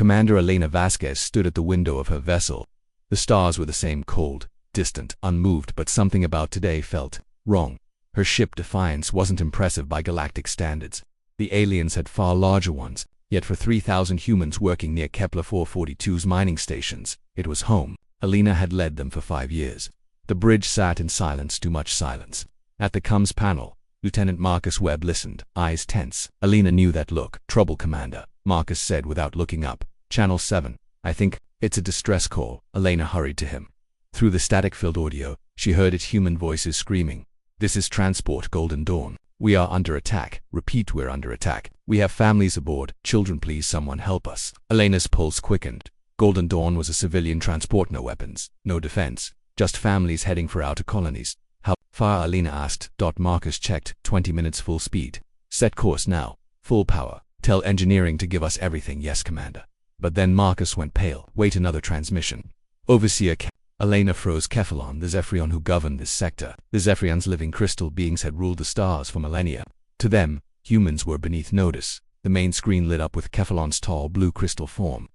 Commander Elena Vasquez stood at the window of her vessel. The stars were the same, cold, distant, unmoved, but something about today felt wrong. Her ship Defiance wasn't impressive by galactic standards. The aliens had far larger ones, yet for 3,000 humans working near Kepler 442's mining stations, it was home. Elena had led them for 5 years. The bridge sat in silence, too much silence. At the comms panel, Lieutenant Marcus Webb listened, eyes tense. Elena knew that look. "Trouble, Commander," Marcus said without looking up. "Channel 7. I think it's a distress call." Elena hurried to him. Through the static-filled audio, she heard its human voices screaming. "This is Transport Golden Dawn. We are under attack. Repeat, we're under attack. We have families aboard. Children, please someone help us." Elena's pulse quickened. Golden Dawn was a civilian transport, no weapons, no defense, just families heading for outer colonies. "How far?" Elena asked. Marcus checked. 20 minutes full speed. "Set course now. Full power. Tell engineering to give us everything." "Yes, Commander." But then Marcus went pale. "Wait, another transmission." Overseer Elena froze. Kephalon, the Zephyrion who governed this sector. The Zephyrion's living crystal beings had ruled the stars for millennia. To them, humans were beneath notice. The main screen lit up with Kephalon's tall blue crystal form.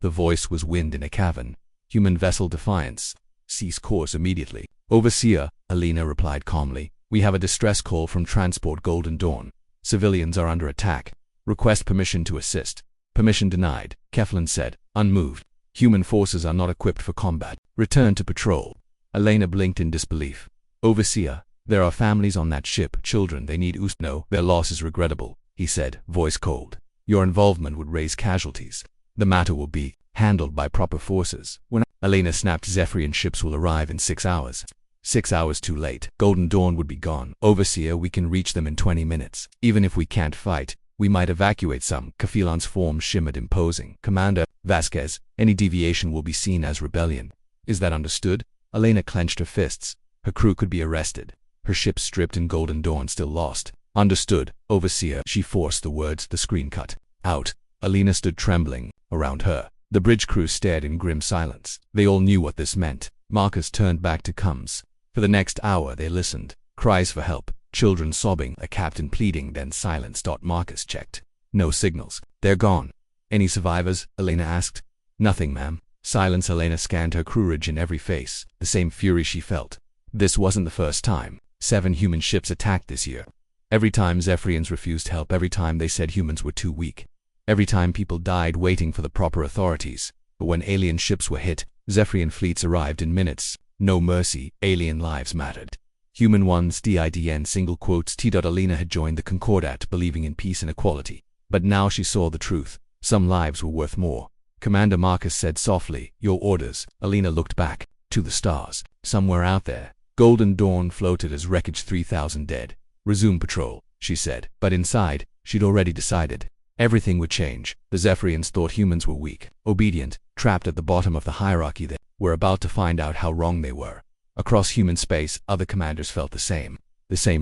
The voice was wind in a cavern. "Human vessel Defiance. Cease course immediately." "Overseer," Elena replied calmly, "we have a distress call from Transport Golden Dawn. Civilians are under attack. Request permission to assist." "Permission denied," Kephalon said, unmoved. "Human forces are not equipped for combat. Return to patrol." Elena blinked in disbelief. "Overseer, there are families on that ship, children, they need No, their loss is regrettable," he said, voice cold. "Your involvement would raise casualties. The matter will be handled by proper forces." Elena snapped. "Zephyrian ships will arrive in 6 hours. 6 hours too late. Golden Dawn would be gone." "Overseer, we can reach them in 20 minutes. Even if we can't fight, we might evacuate some." Kephalon's form shimmered imposing. "Commander Vasquez, any deviation will be seen as rebellion. Is that understood?" Elena clenched her fists. Her crew could be arrested. Her ship stripped and Golden Dawn still lost. "Understood, Overseer." She forced the words. The screen cut out. Elena stood trembling. Around her, the bridge crew stared in grim silence. They all knew what this meant. Marcus turned back to comms. For the next hour they listened. Cries for help, children sobbing, a captain pleading, then silence. Marcus checked. No signals. "They're gone." "Any survivors?" Elena asked. "Nothing, ma'am." Silence. Elena scanned her crewage in every face. The same fury she felt. This wasn't the first time. 7 human ships attacked this year. Every time Zephyrians refused help, every time they said humans were too weak. Every time people died waiting for the proper authorities. But when alien ships were hit, Zephyrian fleets arrived in minutes. No mercy, alien lives mattered. Human ones, DIDN, single quotes. Elena had joined the Concordat, believing in peace and equality. But now she saw the truth. Some lives were worth more. Commander Marcus said softly, "Your orders." Elena looked back, to the stars. Somewhere out there, Golden Dawn floated as wreckage. 3,000 dead. "Resume patrol," she said. But inside, she'd already decided. Everything would change. The Zephyrians thought humans were weak, obedient, trapped at the bottom of the hierarchy. They were about to find out how wrong they were. Across human space, other commanders felt the same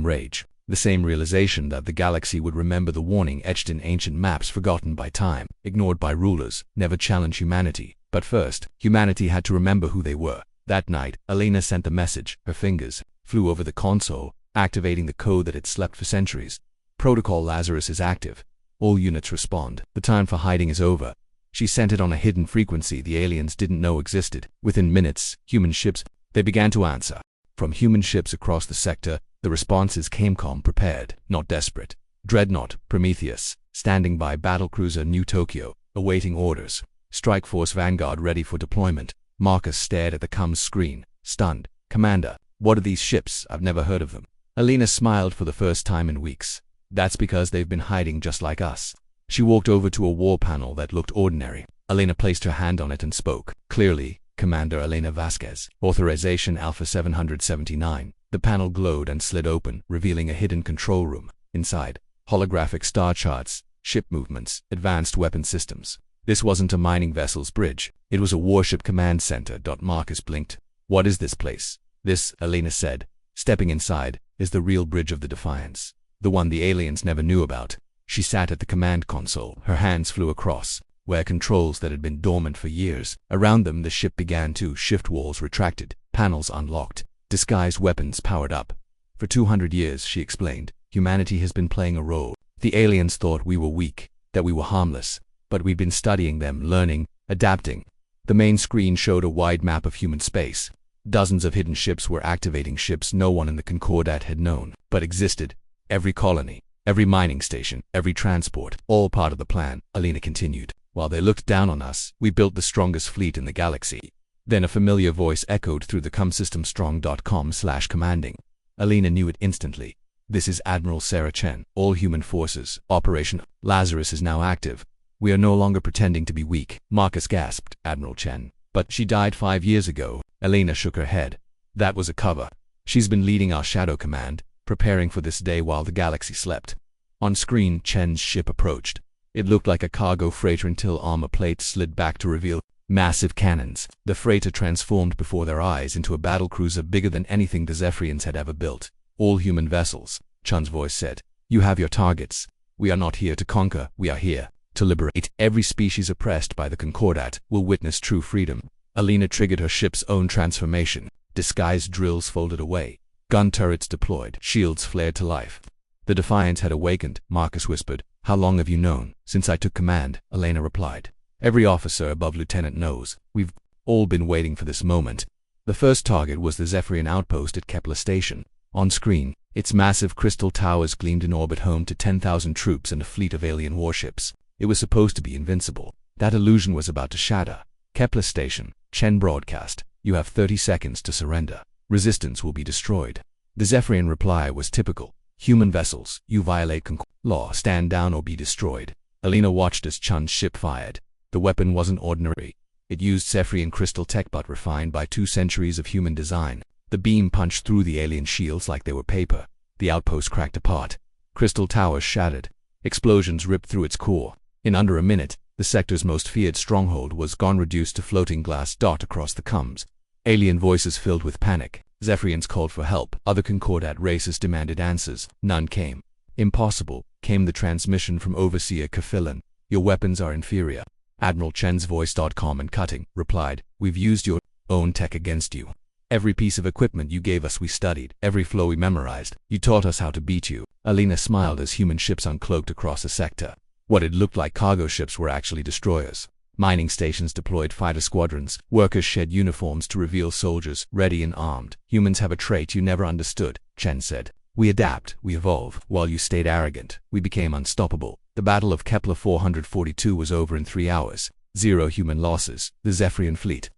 rage, the same realization that the galaxy would remember the warning etched in ancient maps, forgotten by time, ignored by rulers, never challenge humanity. But first, humanity had to remember who they were. That night, Elena sent the message. Her fingers flew over the console, activating the code that had slept for centuries. "Protocol Lazarus is active. All units respond. The time for hiding is over." She sent it on a hidden frequency the aliens didn't know existed. Within minutes, human ships, they began to answer. From human ships across the sector, the responses came calm, prepared, not desperate. Dreadnought, Prometheus, standing by. Battlecruiser New Tokyo, awaiting orders. Strike Force Vanguard ready for deployment. Marcus stared at the comms screen, stunned. "Commander, what are these ships? I've never heard of them." Elena smiled for the first time in weeks. "That's because they've been hiding just like us." She walked over to a wall panel that looked ordinary. Elena placed her hand on it and spoke. Clearly, "Commander Elena Vasquez. Authorization Alpha 779. The panel glowed and slid open, revealing a hidden control room. Inside, holographic star charts, ship movements, advanced weapon systems. This wasn't a mining vessel's bridge. It was a warship command center. Marcus blinked. "What is this place?" "This," Elena said, stepping inside, "is the real bridge of the Defiance. The one the aliens never knew about." She sat at the command console. Her hands flew across, where controls that had been dormant for years. Around them, the ship began to shift. Walls retracted, panels unlocked, disguised weapons powered up. "For 200 years, she explained, humanity has been playing a role. The aliens thought we were weak, that we were harmless. But we've been studying them, learning, adapting. The main screen showed a wide map of human space. Dozens of hidden ships were activating, ships no one in the Concordat had known, but existed. Every colony, every mining station, every transport, all part of the plan, Alina continued. While they looked down on us, we built the strongest fleet in the galaxy. Then a familiar voice echoed through the comsystemstrong.com/commanding. Alina knew it instantly. This is Admiral Sarah Chen. All human forces. Operation Lazarus is now active. We are no longer pretending to be weak. Marcus gasped. Admiral Chen. But she died 5 years ago. Alina shook her head. That was a cover. She's been leading our Shadow Command, preparing for this day while the galaxy slept. On screen, Chen's ship approached. It looked like a cargo freighter until armor plates slid back to reveal massive cannons. The freighter transformed before their eyes into a battlecruiser bigger than anything the Zephyrians had ever built. All human vessels, Chen's voice said. You have your targets. We are not here to conquer, we are here to liberate. Every species oppressed by the Concordat will witness true freedom. Alina triggered her ship's own transformation. Disguised drills folded away. Gun turrets deployed. Shields flared to life. The Defiance had awakened, Marcus whispered. How long have you known? Since I took command, Alina replied. Every officer above lieutenant knows. We've all been waiting for this moment. The first target was the Zephyrian outpost at Kepler Station. On screen, its massive crystal towers gleamed in orbit, home to 10,000 troops and a fleet of alien warships. It was supposed to be invincible. That illusion was about to shatter. Kepler Station, Chen broadcast. You have 30 seconds to surrender. Resistance will be destroyed. The Zephyrian reply was typical. Human vessels, you violate law, stand down or be destroyed. Alina watched as Chen's ship fired. The weapon wasn't ordinary. It used Zephyrian crystal tech but refined by 2 centuries of human design. The beam punched through the alien shields like they were paper. The outpost cracked apart. Crystal towers shattered. Explosions ripped through its core. In under a minute, the sector's most feared stronghold was gone, reduced to floating glass dot across the comms. Alien voices filled with panic. Zephyrians called for help. Other Concordat races demanded answers. None came. Impossible, came the transmission from Overseer Kafillan. Your weapons are inferior. Admiral Chen's voice.com and cutting, replied, we've used your own tech against you. Every piece of equipment you gave us we studied. Every flow we memorized. You taught us how to beat you. Alina smiled as human ships uncloaked across the sector. What had looked like cargo ships were actually destroyers. Mining stations deployed fighter squadrons. Workers shed uniforms to reveal soldiers, ready and armed. Humans have a trait you never understood, Chen said. We adapt, we evolve. While you stayed arrogant, we became unstoppable. The Battle of Kepler 442 was over in 3 hours. 0 human losses. The Zephyrian fleet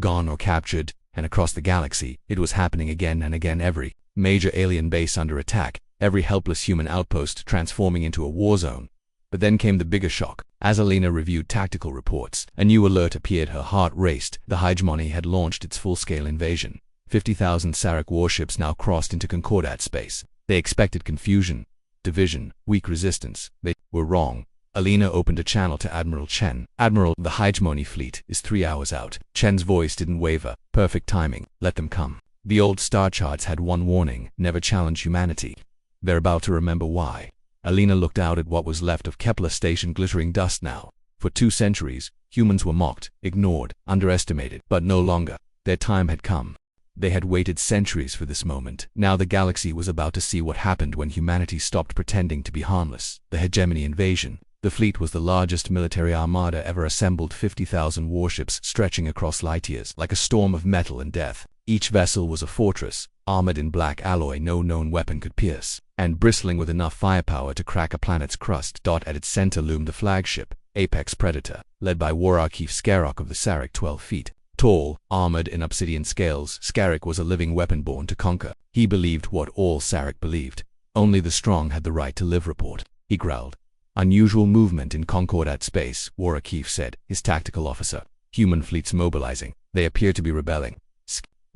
gone or captured, and across the galaxy, it was happening again and again. Every major alien base under attack, every helpless human outpost transforming into a war zone. But then came the bigger shock. As Alina reviewed tactical reports, a new alert appeared. Her heart raced. The hegemony had launched its full-scale invasion. 50,000 Sarek warships now crossed into Concordat space. They expected confusion, division, weak resistance. They were wrong. Alina opened a channel to Admiral Chen. Admiral, the hegemony fleet is 3 hours out. Chen's voice didn't waver. Perfect timing. Let them come. The old star charts had one warning: never challenge humanity. They're about to remember why. Alina looked out at what was left of Kepler Station, glittering dust now. For 2 centuries, humans were mocked, ignored, underestimated, but no longer. Their time had come. They had waited centuries for this moment. Now the galaxy was about to see what happened when humanity stopped pretending to be harmless. The hegemony invasion. The fleet was the largest military armada ever assembled, 50,000 warships stretching across light years like a storm of metal and death. Each vessel was a fortress, armored in black alloy no known weapon could pierce, and bristling with enough firepower to crack a planet's crust. At its center loomed the flagship, Apex Predator, led by Wararkeef Skarok of the Sarek, 12 feet tall, armored in obsidian scales. Skarek was a living weapon born to conquer. He believed what all Sarek believed. Only the strong had the right to live. Report. He growled. Unusual movement in Concordat space, Wararkeef said, his tactical officer. Human fleets mobilizing. They appear to be rebelling.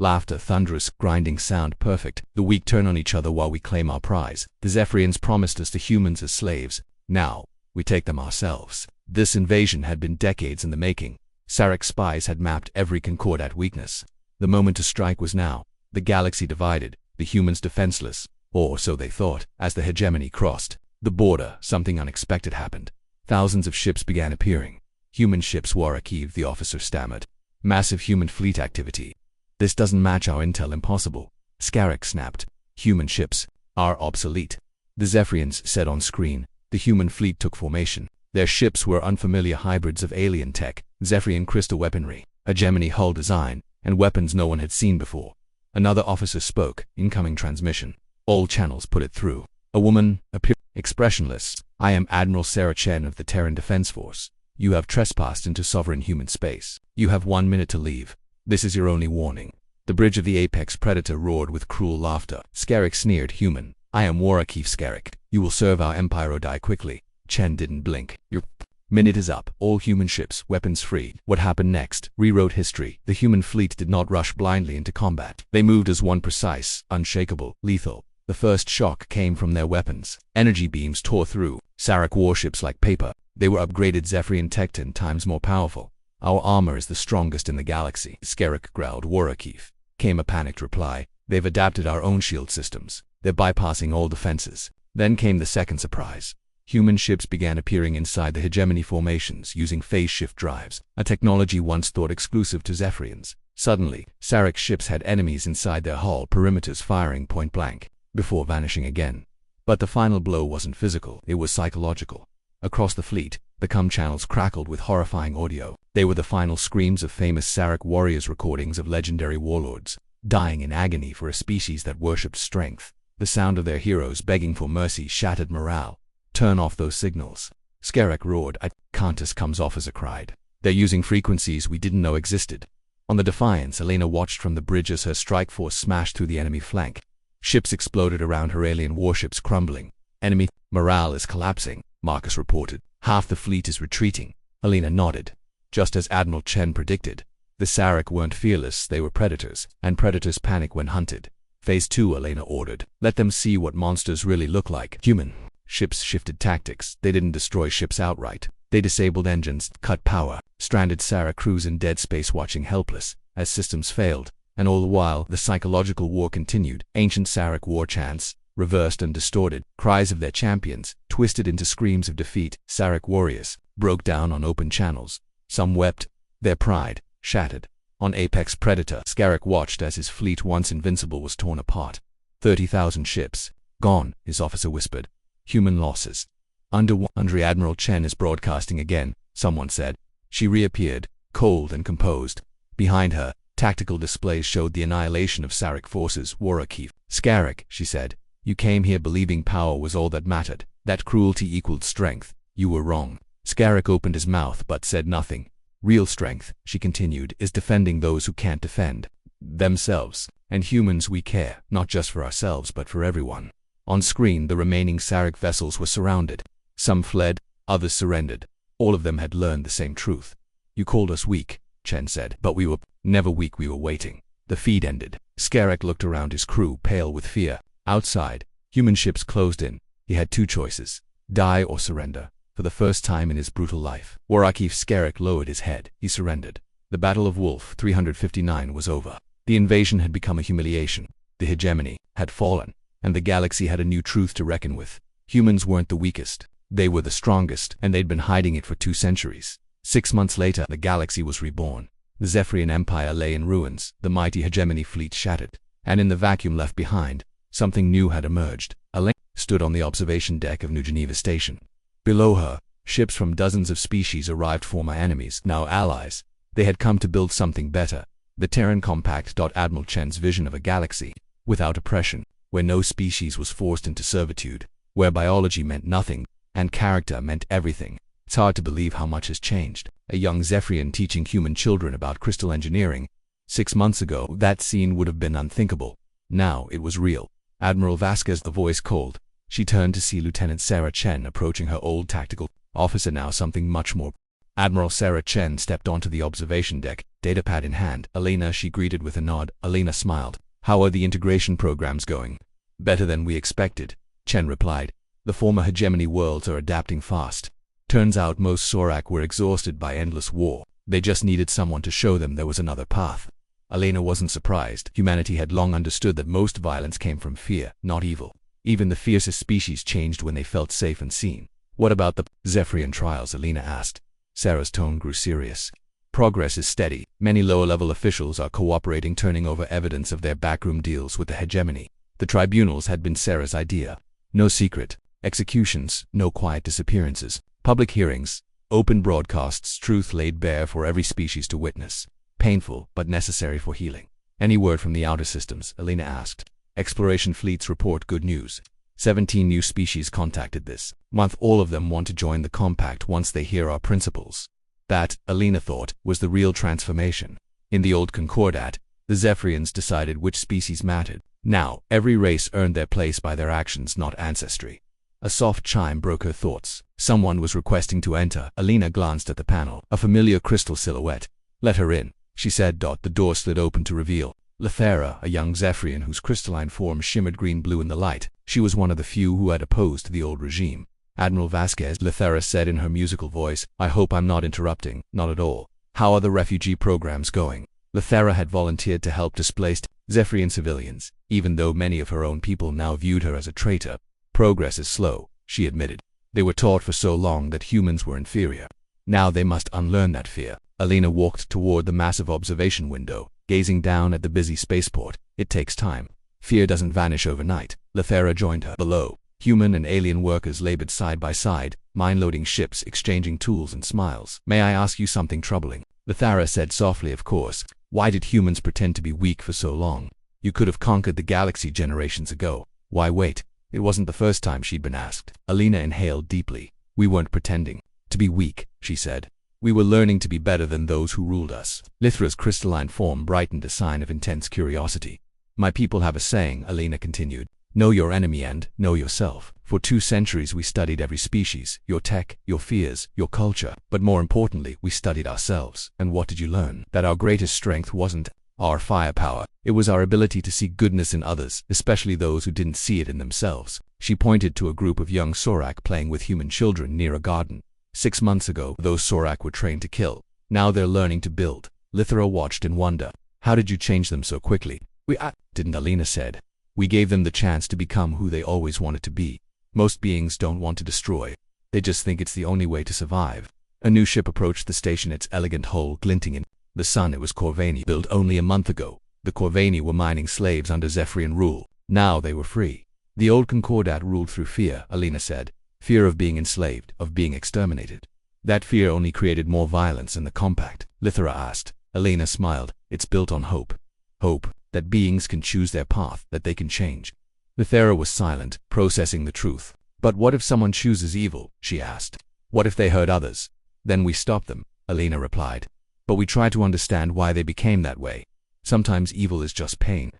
Laughter, thunderous, grinding sound. Perfect. The weak turn on each other while we claim our prize. The Zephyrians promised us the humans as slaves. Now, we take them ourselves. This invasion had been decades in the making. Sarek spies had mapped every Concordat weakness. The moment to strike was now. The galaxy divided, the humans defenseless. Or so they thought. As the hegemony crossed the border, something unexpected happened. Thousands of ships began appearing. Human ships, Wararkeef, the officer stammered. Massive human fleet activity. This doesn't match our intel. Impossible. Skarek snapped. Human ships are obsolete. The Zephyrians said on screen. The human fleet took formation. Their ships were unfamiliar hybrids of alien tech, Zephyrian crystal weaponry, a Gemini hull design, and weapons no one had seen before. Another officer spoke. Incoming transmission. All channels put it through. A woman appeared, expressionless. I am Admiral Sarah Chen of the Terran Defense Force. You have trespassed into sovereign human space. You have 1 minute to leave. This is your only warning. The bridge of the apex predator roared with cruel laughter. Scarrick sneered. Human. I am Warakif Scarrick. You will serve our empire or die quickly. Chen didn't blink. Your minute is up. All human ships, weapons free. What happened next? Rewrote history. The human fleet did not rush blindly into combat. They moved as one, precise, unshakable, lethal. The first shock came from their weapons. Energy beams tore through Sarek warships like paper. They were upgraded Zephyrian tech 10 times more powerful. Our armor is the strongest in the galaxy. Scarrick growled. Warakif. Came a panicked reply. They've adapted our own shield systems. They're bypassing all defenses. Then came the second surprise. Human ships began appearing inside the hegemony formations using phase shift drives, a technology once thought exclusive to Zephyrians. Suddenly, Sarek ships had enemies inside their hull perimeters firing point blank, before vanishing again. But the final blow wasn't physical, it was psychological. Across the fleet, the comm channels crackled with horrifying audio. They were the final screams of famous Sarek warriors, recordings of legendary warlords, dying in agony for a species that worshipped strength. The sound of their heroes begging for mercy shattered morale. Turn off those signals. Scarrick roared. Countess comes officer cried. They're using frequencies we didn't know existed. On the Defiance, Elena watched from the bridge as her strike force smashed through the enemy flank. Ships exploded around her, alien warships crumbling. Enemy morale is collapsing, Marcus reported. Half the fleet is retreating. Elena nodded. Just as Admiral Chen predicted. The Sarek weren't fearless, they were predators, and predators panic when hunted. Phase 2, Elena ordered. Let them see what monsters really look like. Human. Ships shifted tactics. They didn't destroy ships outright. They disabled engines, cut power, stranded Sarek crews in dead space watching helpless as systems failed. And all the while, the psychological war continued. Ancient Sarek war chants, reversed and distorted, cries of their champions, twisted into screams of defeat. Sarek warriors broke down on open channels. Some wept, their pride shattered. On Apex Predator, Scarrick watched as his fleet, once invincible, was torn apart. 30,000 ships gone, his officer whispered. Human losses. Under Admiral Chen is broadcasting again, someone said. She reappeared, cold and composed. Behind her, tactical displays showed the annihilation of Sarek forces. Warakif. Scarrick, she said. You came here believing power was all that mattered, that cruelty equaled strength. You were wrong. Scarrick opened his mouth but said nothing. Real strength, she continued, is defending those who can't defend themselves. And humans, we care, not just for ourselves but for everyone. On screen, the remaining Sarek vessels were surrounded. Some fled, others surrendered. All of them had learned the same truth. You called us weak, Chen said, but we were never weak, we were waiting. The feed ended. Scarrick looked around his crew, pale with fear. Outside, human ships closed in. He had two choices: die or surrender. For the first time in his brutal life, Warakif Scarrick lowered his head. He surrendered. The Battle of Wolf 359 was over. The invasion had become a humiliation. The hegemony had fallen, and the galaxy had a new truth to reckon with. Humans weren't the weakest. They were the strongest, and they'd been hiding it for 2 centuries. 6 months later, the galaxy was reborn. The Zephyrian Empire lay in ruins, the mighty hegemony fleet shattered, and in the vacuum left behind, something new had emerged. Elena stood on the observation deck of New Geneva Station. Below her, ships from dozens of species arrived, former enemies, now allies. They had come to build something better. The Terran Compact. Admiral Chen's vision of a galaxy without oppression, where no species was forced into servitude, where biology meant nothing, and character meant everything. It's hard to believe how much has changed. A young Zephyrian teaching human children about crystal engineering. 6 months ago, that scene would have been unthinkable. Now, it was real. Admiral Vasquez, the voice called. She turned to see Lieutenant Sarah Chen approaching, her old tactical officer, now something much more. Admiral Sarah Chen stepped onto the observation deck, datapad in hand. Elena, she greeted with a nod. Elena smiled. How are the integration programs going? Better than we expected, Chen replied. The former hegemony worlds are adapting fast. Turns out most Sorak were exhausted by endless war. They just needed someone to show them there was another path. Elena wasn't surprised. Humanity had long understood that most violence came from fear, not evil. Even the fiercest species changed when they felt safe and seen. What about the Zephyrian trials? Elena asked. Sarah's tone grew serious. Progress is steady. Many lower-level officials are cooperating, turning over evidence of their backroom deals with the hegemony. The tribunals had been Sarah's idea. No secret executions, no quiet disappearances. Public hearings, open broadcasts, truth laid bare for every species to witness. Painful, but necessary for healing. Any word from the outer systems? Alina asked. Exploration fleets report good news. 17 new species contacted this month. All of them want to join the compact once they hear our principles. That, Alina thought, was the real transformation. In the old Concordat, the Zephyrians decided which species mattered. Now, every race earned their place by their actions, not ancestry. A soft chime broke her thoughts. Someone was requesting to enter. Alina glanced at the panel. A familiar crystal silhouette. Let her in, she said. The door slid open to reveal Lethera, a young Zephyrian whose crystalline form shimmered green-blue in the light. She was one of the few who had opposed the old regime. Admiral Vasquez, Lethera said in her musical voice, I hope I'm not interrupting. Not at all. How are the refugee programs going? Lethera had volunteered to help displaced Zephyrian civilians, even though many of her own people now viewed her as a traitor. Progress is slow, she admitted. They were taught for so long that humans were inferior. Now they must unlearn that fear. Alina walked toward the massive observation window, gazing down at the busy spaceport. It takes time. Fear doesn't vanish overnight. Lethera joined her. Below, human and alien workers labored side by side, mine-loading ships, exchanging tools and smiles. May I ask you something troubling? Lethera said softly. Of course. Why did humans pretend to be weak for so long? You could have conquered the galaxy generations ago. Why wait? It wasn't the first time she'd been asked. Alina inhaled deeply. We weren't pretending to be weak, she said. We were learning to be better than those who ruled us. Lithra's crystalline form brightened, a sign of intense curiosity. My people have a saying, Alina continued. Know your enemy and know yourself. For 2 centuries we studied every species, your tech, your fears, your culture. But more importantly, we studied ourselves. And what did you learn? That our greatest strength wasn't our firepower. It was our ability to see goodness in others, especially those who didn't see it in themselves. She pointed to a group of young Sorak playing with human children near a garden. 6 months ago, those Sorak were trained to kill. Now they're learning to build. Lithra watched in wonder. How did you change them so quickly? We didn't, Alina said. We gave them the chance to become who they always wanted to be. Most beings don't want to destroy. They just think it's the only way to survive. A new ship approached the station, its elegant hull glinting in the sun. It was Corvani, built only a month ago. The Corvani were mining slaves under Zephyrian rule. Now they were free. The old Concordat ruled through fear, Alina said. Fear of being enslaved, of being exterminated. That fear only created more violence in the compact. Lithra asked. Alina smiled. It's built on hope. Hope that beings can choose their path, that they can change. Lithera was silent, processing the truth. But what if someone chooses evil? She asked. What if they hurt others? Then we stop them, Alina replied. But we try to understand why they became that way. Sometimes evil is just pain,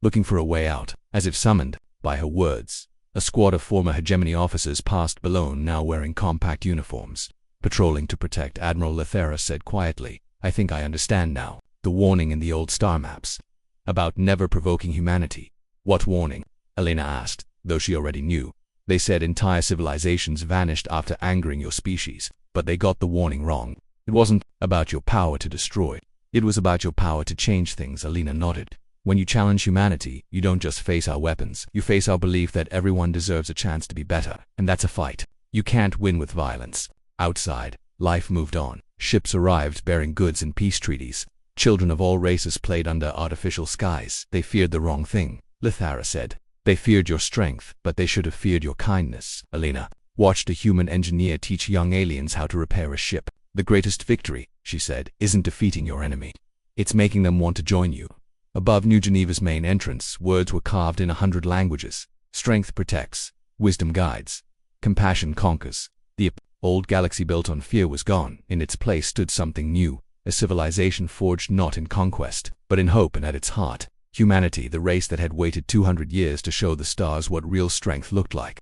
looking for a way out. As if summoned by her words, a squad of former hegemony officers passed below, now wearing compact uniforms. Patrolling to protect, Admiral Lethera said quietly. I think I understand now. The warning in the old star maps. About never provoking humanity. What warning? Alina asked, though she already knew. They said entire civilizations vanished after angering your species. But they got the warning wrong. It wasn't about your power to destroy. It was about your power to change things, Alina nodded. When you challenge humanity, you don't just face our weapons. You face our belief that everyone deserves a chance to be better. And that's a fight. You can't win with violence. Outside, life moved on. Ships arrived bearing goods and peace treaties. Children of all races played under artificial skies. They feared the wrong thing, Lethera said. They feared your strength, but they should have feared your kindness. Alina watched a human engineer teach young aliens how to repair a ship. The greatest victory, she said, isn't defeating your enemy. It's making them want to join you. Above New Geneva's main entrance, words were carved in 100 languages. Strength protects. Wisdom guides. Compassion conquers. The old galaxy built on fear was gone. In its place stood something new. A civilization forged not in conquest, but in hope, and at its heart, humanity, the race that had waited 200 years to show the stars what real strength looked like.